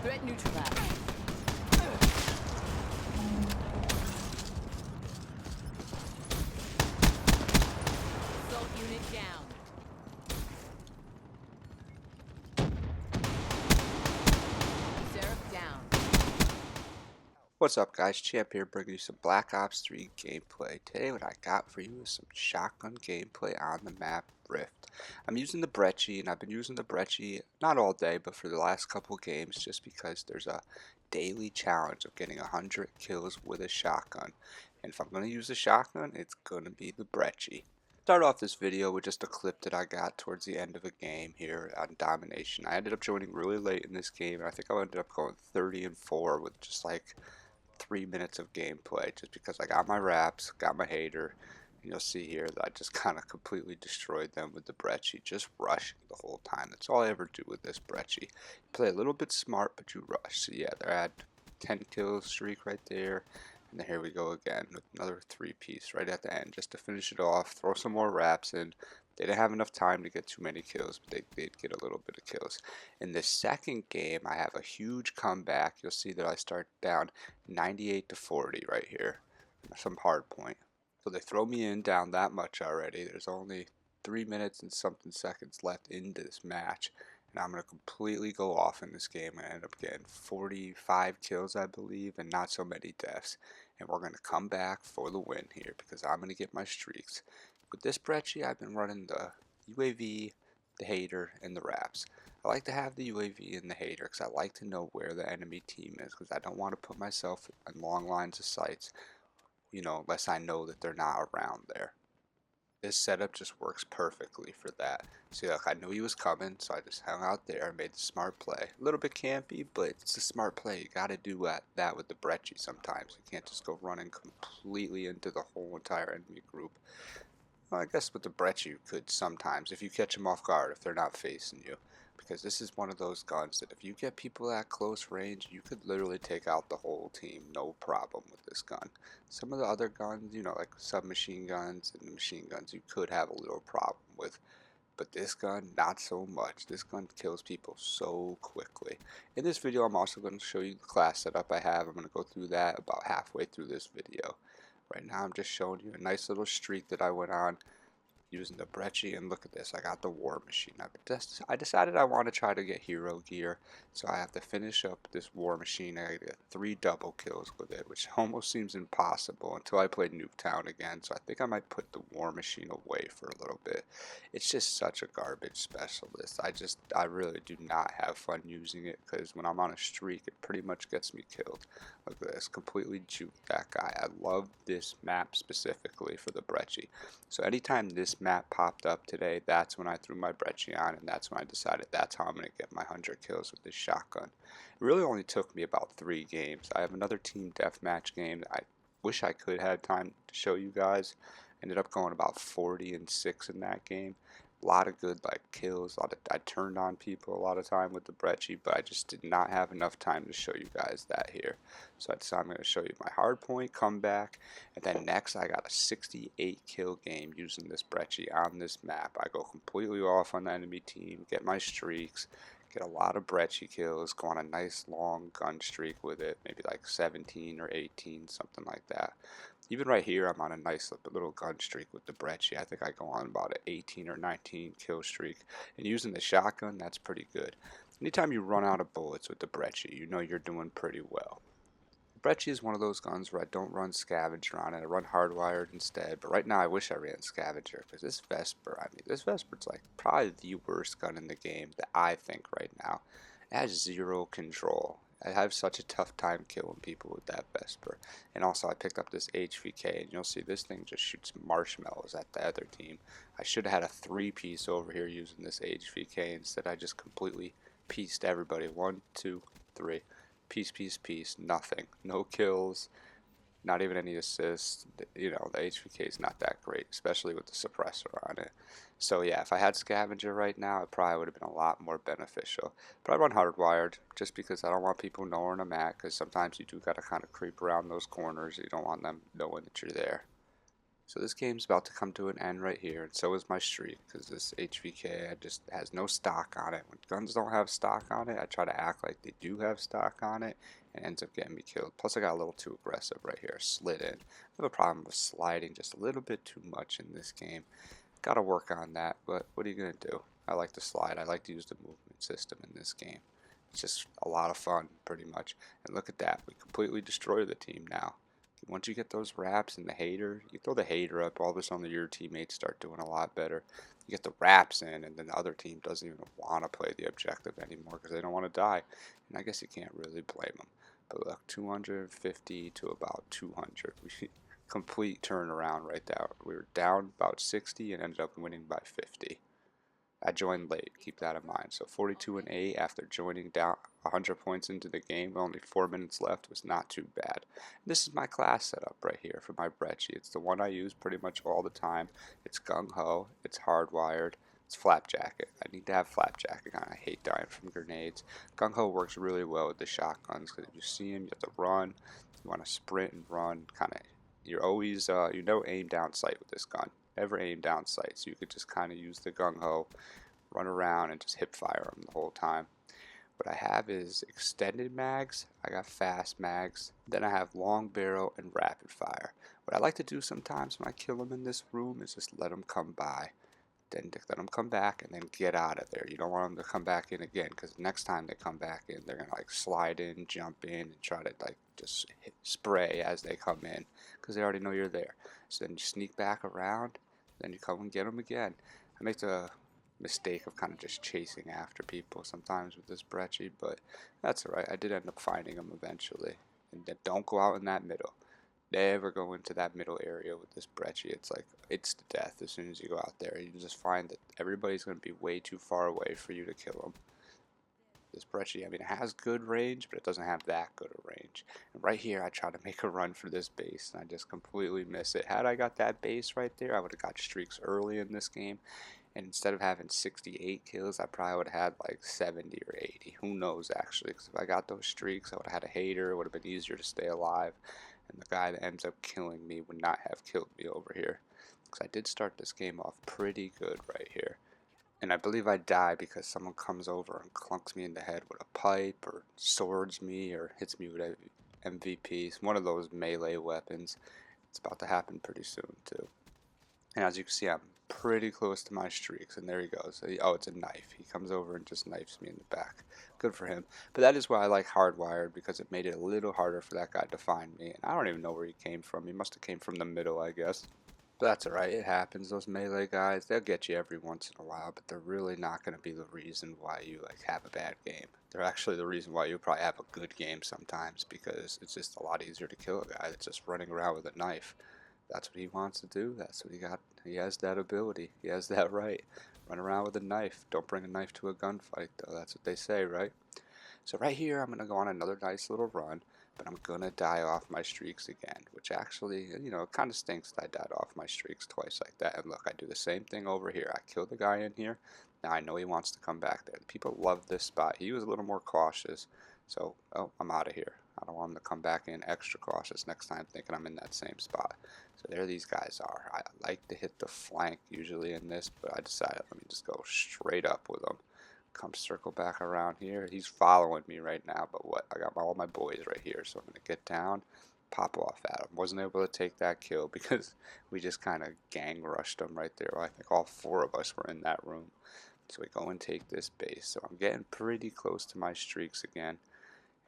Threat neutralized. Assault unit down. Seraph down. What's up guys, Champ here bringing you some Black Ops 3 gameplay. Today what I got for you is some shotgun gameplay on the map Rift. I'm using the Brecci, and I've been using the Brecci not all day but for the last couple games just because there's a daily challenge of getting 100 kills with a shotgun. And if I'm going to use a shotgun, it's going to be the Brecci. Start off this video with just a clip that I got towards the end of a game here on Domination. I ended up joining really late in this game, and I think I ended up going 30-4 with just like 3 minutes of gameplay just because I got my wraps, got my hater, and you'll see here that I just kind of completely destroyed them with the Brecci, just rushing the whole time. That's all I ever do with this Brecci. You play a little bit smart, but you rush. So yeah, they're at 10 kill streak right there. And then here we go again with another 3-piece right at the end just to finish it off, throw some more wraps in. They didn't have enough time to get too many kills, but they did get a little bit of kills. In the second game, I have a huge comeback. You'll see that I start down 98-40 right here. Some hard point. So they throw me in down that much already. There's only 3 minutes and something seconds left in this match. And I'm going to completely go off in this game and end up getting 45 kills, I believe, and not so many deaths. And we're going to come back for the win here because I'm going to get my streaks. With this Brecci, I've been running the UAV, the hater, and the wraps. I like to have the UAV and the hater because I like to know where the enemy team is because I don't want to put myself in long lines of sights, unless I know that they're not around there. This setup just works perfectly for that. See, look, I knew he was coming, so I just hung out there and made the smart play. A little bit campy, but it's a smart play. You got to do that with the Brecci sometimes. You can't just go running completely into the whole entire enemy group. Well, I guess with the Brecci you could sometimes, if you catch them off guard, if they're not facing you. Because this is one of those guns that if you get people at close range, you could literally take out the whole team, no problem with this gun. Some of the other guns, like submachine guns and machine guns, you could have a little problem with. But this gun, not so much. This gun kills people so quickly. In this video, I'm also going to show you the class setup I have. I'm going to go through that about halfway through this video. Right now, I'm just showing you a nice little streak that I went on using the Brecci, and look at this, I got the War Machine. I decided I want to try to get hero gear, so I have to finish up this War Machine. I get 3 double kills with it, which almost seems impossible until I play Nuketown again, so I think I might put the War Machine away for a little bit. It's just such a garbage specialist. I really do not have fun using it, because when I'm on a streak, it pretty much gets me killed. Look at this, completely juked that guy. I love this map specifically for the Brecci. So anytime this map popped up today, that's when I threw my Brecci on, and that's when I decided that's how I'm going to get my 100 kills with this shotgun. It really only took me about 3 games. I have another team deathmatch game that I wish I could have time to show you guys. Ended up going about 40-6 in that game. A lot of good kills. I turned on people a lot of time with the Brecci, but I just did not have enough time to show you guys that here. So I decided I'm going to show you my hardpoint comeback, and then next I got a 68 kill game using this Brecci on this map. I go completely off on the enemy team, get my streaks, get a lot of Brecci kills, go on a nice long gun streak with it, maybe like 17 or 18, something like that. Even right here, I'm on a nice little gun streak with the Brecci. I think I go on about an 18 or 19 kill streak. And using the shotgun, that's pretty good. Anytime you run out of bullets with the Brecci, you know you're doing pretty well. The Brecci is one of those guns where I don't run scavenger on it. I run hardwired instead. But right now, I wish I ran scavenger because this Vesper, this Vesper's like probably the worst gun in the game that I think right now. It has 0 control. I have such a tough time killing people with that Vesper. And also I picked up this HVK, and you'll see this thing just shoots marshmallows at the other team. I should have had a 3-piece over here using this HVK. Instead I just completely pieced everybody. 1, 2, 3. Piece, piece, piece. Nothing. No kills. Not even any assists. The HVK is not that great, especially with the suppressor on it. So yeah, if I had scavenger right now, it probably would have been a lot more beneficial. But I run hardwired just because I don't want people knowing where I'm at, because sometimes you do got to kind of creep around those corners. You don't want them knowing that you're there. So this game's about to come to an end right here, and so is my streak, because this HVK just has no stock on it. When guns don't have stock on it, I try to act like they do have stock on it, and it ends up getting me killed. Plus I got a little too aggressive right here, slid in. I have a problem with sliding just a little bit too much in this game. Gotta work on that, but what are you gonna do? I like to slide. I like to use the movement system in this game. It's just a lot of fun, pretty much. And look at that. We completely destroy the team now. Once you get those wraps and the hater, you throw the hater up, all of a sudden your teammates start doing a lot better. You get the wraps in, and then the other team doesn't even want to play the objective anymore because they don't want to die. And I guess you can't really blame them. But look, 250 to about 200. We complete turnaround right there. We were down about 60 and ended up winning by 50. I joined late, keep that in mind. So 42 and 8 after joining down 100 points into the game, only 4 minutes left, was not too bad. This is my class setup right here for my Brecci. It's the one I use pretty much all the time. It's gung ho, it's hardwired, it's flap jacket. I need to have flap jacket on. I hate dying from grenades. Gung ho works really well with the shotguns because if you see him, you have to run. You want to sprint and run. You're always aim down sight with this gun. Never aim down sight, so you could just kind of use the gung ho, run around and just hip fire them the whole time. What I have is extended mags, I got fast mags, then I have long barrel and rapid fire. What I like to do sometimes when I kill them in this room is just let them come by, then let them come back and then get out of there. You don't want them to come back in again because next time they come back in, they're gonna like slide in, jump in, and try to like just spray as they come in because they already know you're there. So then you sneak back around, then you come and get them again. I make the mistake of kind of just chasing after people sometimes with this Brecci, but that's alright. I did end up finding them eventually. And then don't go out in that middle. Never go into that middle area with this Brecci. It's like it's the death as soon as you go out there. You just find that everybody's going to be way too far away for you to kill them. This Brecci, I mean, it has good range, but it doesn't have that good a range. And right here, I try to make a run for this base, and I just completely miss it. Had I got that base right there, I would have got streaks early in this game. And instead of having 68 kills, I probably would have had like 70 or 80. Who knows, actually, because if I got those streaks, I would have had a hater. It would have been easier to stay alive. And the guy that ends up killing me would not have killed me over here. Because I did start this game off pretty good right here. And I believe I die because someone comes over and clunks me in the head with a pipe or swords me or hits me with a MVP. It's one of those melee weapons. It's about to happen pretty soon too. And as you can see, I'm pretty close to my streaks. And there he goes. Oh, it's a knife. He comes over and just knifes me in the back. Good for him. But that is why I like hardwired, because it made it a little harder for that guy to find me. And I don't even know where he came from. He must have came from the middle, I guess. But that's alright, it happens. Those melee guys, they'll get you every once in a while, but they're really not going to be the reason why you like have a bad game. They're actually the reason why you probably have a good game sometimes, because it's just a lot easier to kill a guy that's just running around with a knife. That's what he wants to do. That's what he got. He has that ability. He has that right. Run around with a knife. Don't bring a knife to a gunfight, though. That's what they say, right? So right here, I'm going to go on another nice little run, but I'm going to die off my streaks again, which actually, it kind of stinks that I died off my streaks twice like that. And look, I do the same thing over here. I kill the guy in here. Now I know he wants to come back there. People love this spot. He was a little more cautious, so, I'm out of here. I don't want him to come back in extra cautious next time thinking I'm in that same spot. So there these guys are. I like to hit the flank usually in this, but I decided let me just go straight up with them. Come circle back around here. He's following me right now, but what? I got all my boys right here, so I'm going to get down, pop off at him. Wasn't able to take that kill because we just kind of gang rushed him right there. Well, I think all 4 of us were in that room. So we go and take this base. So I'm getting pretty close to my streaks again.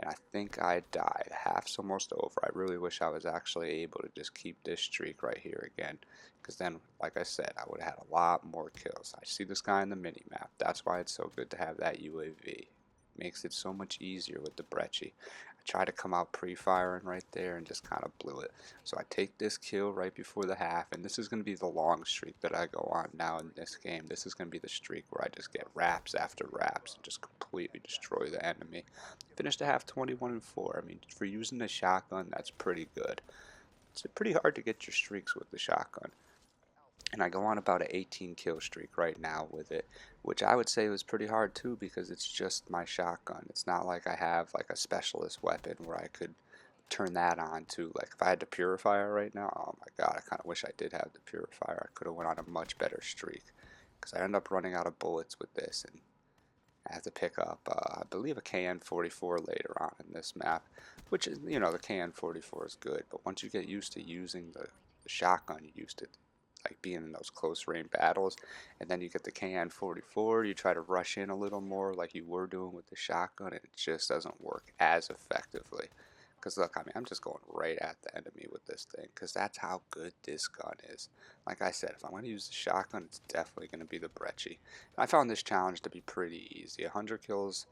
And I think I died. Half's almost over. I really wish I was actually able to just keep this streak right here again. Because then, like I said, I would have had a lot more kills. I see this guy in the mini-map. That's why it's so good to have that UAV. It makes it so much easier with the Brecci. I tried to come out pre-firing right there and just kind of blew it. So I take this kill right before the half. And this is going to be the long streak that I go on now in this game. This is going to be the streak where I just get wraps after wraps and just completely destroy the enemy. Finished the half 21-4. I mean, for using the shotgun, that's pretty good. It's pretty hard to get your streaks with the shotgun. And I go on about an 18 kill streak right now with it, which I would say was pretty hard too because it's just my shotgun. It's not like I have like a specialist weapon where I could turn that on too. Like if I had the purifier right now, oh my god, I kind of wish I did have the purifier. I could have went on a much better streak because I end up running out of bullets with this, and I have to pick up, I believe, a KN-44 later on in this map, which is, you know, the KN-44 is good, but once you get used to using the shotgun, you used to like being in those close range battles, and then you get the KN-44, you try to rush in a little more like you were doing with the shotgun, and it just doesn't work as effectively. Because look, I mean, I'm just going right at the enemy with this thing, because that's how good this gun is. Like I said, if I'm going to use the shotgun, it's definitely going to be the Brecci. I found this challenge to be pretty easy. 100 kills,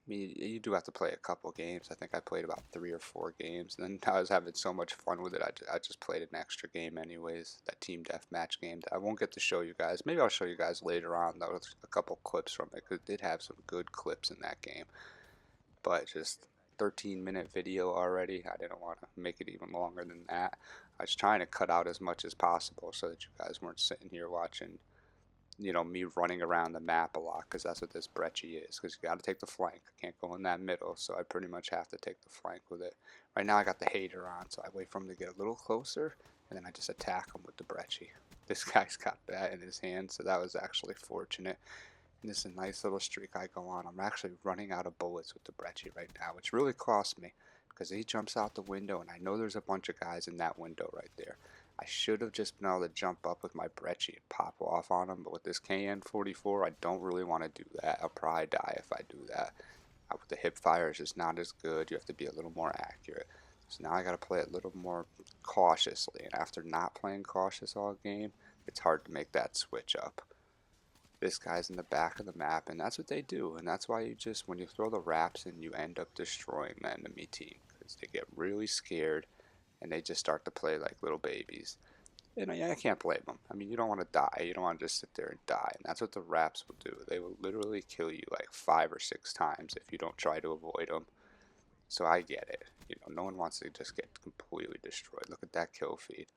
I mean, you do have to play a couple games. I think I played about 3 or 4 games, and then I was having so much fun with it, I just played an extra game anyways, that team deathmatch game that I won't get to show you guys. Maybe I'll show you guys later on, though, a couple clips from it, because it did have some good clips in that game. But just 13-minute video already. I didn't want to make it even longer than that. I was trying to cut out as much as possible so that you guys weren't sitting here watching, you know, me running around the map a lot, because that's what this Brecci is, because you got to take the flank. I can't go in that middle, so I pretty much have to take the flank with it. Right now I got the hater on, so I wait for him to get a little closer, and then I just attack him with the Brecci. This guy's got that in his hand, so that was actually fortunate. And this is a nice little streak I go on. I'm actually running out of bullets with the Brecci right now, which really cost me, because he jumps out the window, and I know there's a bunch of guys in that window right there. I should have just been able to jump up with my Brecci and pop off on him, but with this KN-44, I don't really want to do that. I'll probably die if I do that. With the hip fire, it's just not as good. You have to be a little more accurate. So now I got to play a little more cautiously, and after not playing cautious all game, it's hard to make that switch up. This guy's in the back of the map, and that's what they do, and that's why you just, when you throw the wraps in, you end up destroying the enemy team, because they get really scared, and they just start to play like little babies. And I can't blame them. I mean, you don't want to die. You don't want to just sit there and die, and that's what the wraps will do. They will literally kill you like 5 or 6 times if you don't try to avoid them. So I get it. You know, no one wants to just get completely destroyed. Look at that kill feed.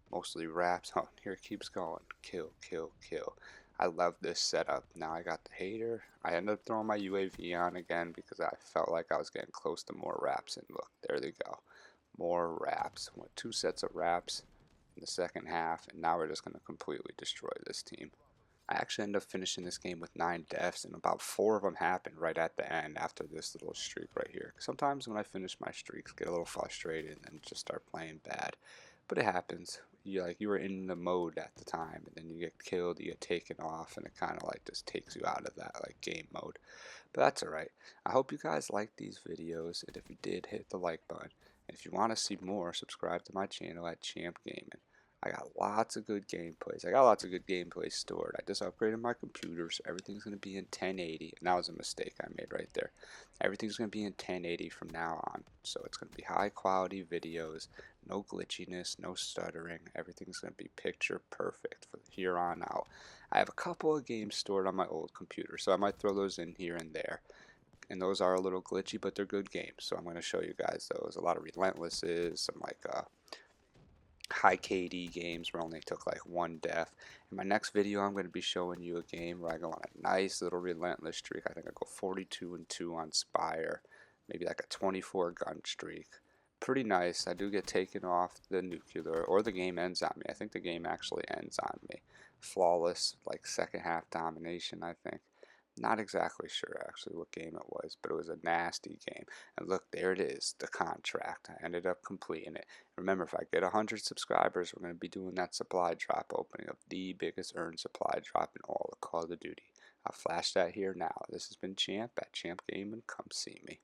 Mostly wraps. Oh, here it keeps going. Kill, kill, kill. I love this setup. Now I got the hater. I ended up throwing my UAV on again because I felt like I was getting close to more wraps. And look, there they go. More wraps. 2 sets of wraps in the second half. And now we're just going to completely destroy this team. I actually ended up finishing this game with 9 deaths, and about 4 of them happened right at the end after this little streak right here. Sometimes when I finish my streaks, get a little frustrated and just start playing bad, but it happens. You were in the mode at the time, and then you get killed, you get taken off, and it kind of like just takes you out of that like game mode. But that's alright. I hope you guys liked these videos, and if you did, hit the like button. And if you want to see more, subscribe to my channel at Champ Gaming. I got lots of good gameplays. I got lots of good gameplays stored. I just upgraded my computer, so everything's going to be in 1080. And that was a mistake I made right there. Everything's going to be in 1080 from now on. So it's going to be high quality videos, no glitchiness, no stuttering. Everything's going to be picture perfect from here on out. I have a couple of games stored on my old computer, so I might throw those in here and there. And those are a little glitchy, but they're good games. So I'm going to show you guys those. A lot of Relentlesses, some like high KD games where I only took like 1 death. In my next video, I'm going to be showing you a game where I go on a nice little relentless streak. I think I go 42-2 on Spire, maybe like a 24 gun streak. Pretty nice. I do get taken off the nuclear, or the game ends on me. I think the game actually ends on me. Flawless, like second half domination, I think. Not exactly sure actually what game it was, but it was a nasty game. And look, there it is, the contract. I ended up completing it. Remember, if I get 100 subscribers, we're going to be doing that supply drop opening of the biggest earned supply drop in all of Call of Duty. I'll flash that here now. This has been Champ at Champ Gaming. Come see me.